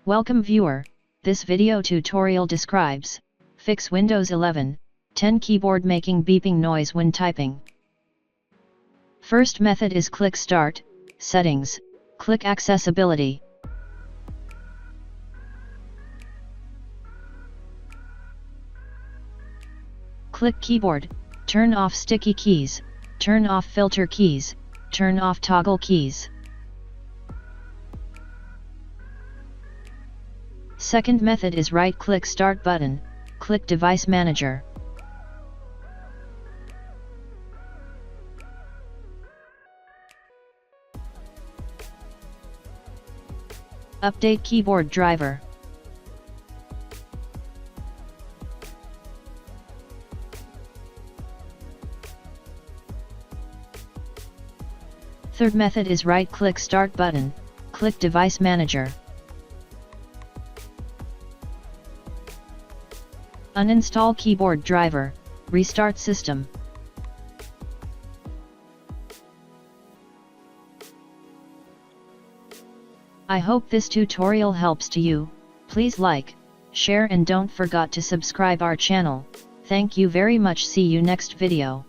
Welcome viewer, this video tutorial describes, fix Windows 11, 10 keyboard making beeping noise when typing. First method is click Start, Settings, click Accessibility. Click Keyboard, turn off sticky keys, turn off filter keys, turn off toggle keys. Second method is right-click Start button, click Device Manager. Update keyboard driver. Third method is right-click Start button, click Device Manager. Uninstall keyboard driver, restart system. I hope this tutorial helps to you. Please like, share and don't forget to subscribe our channel. Thank you very much. See you next video.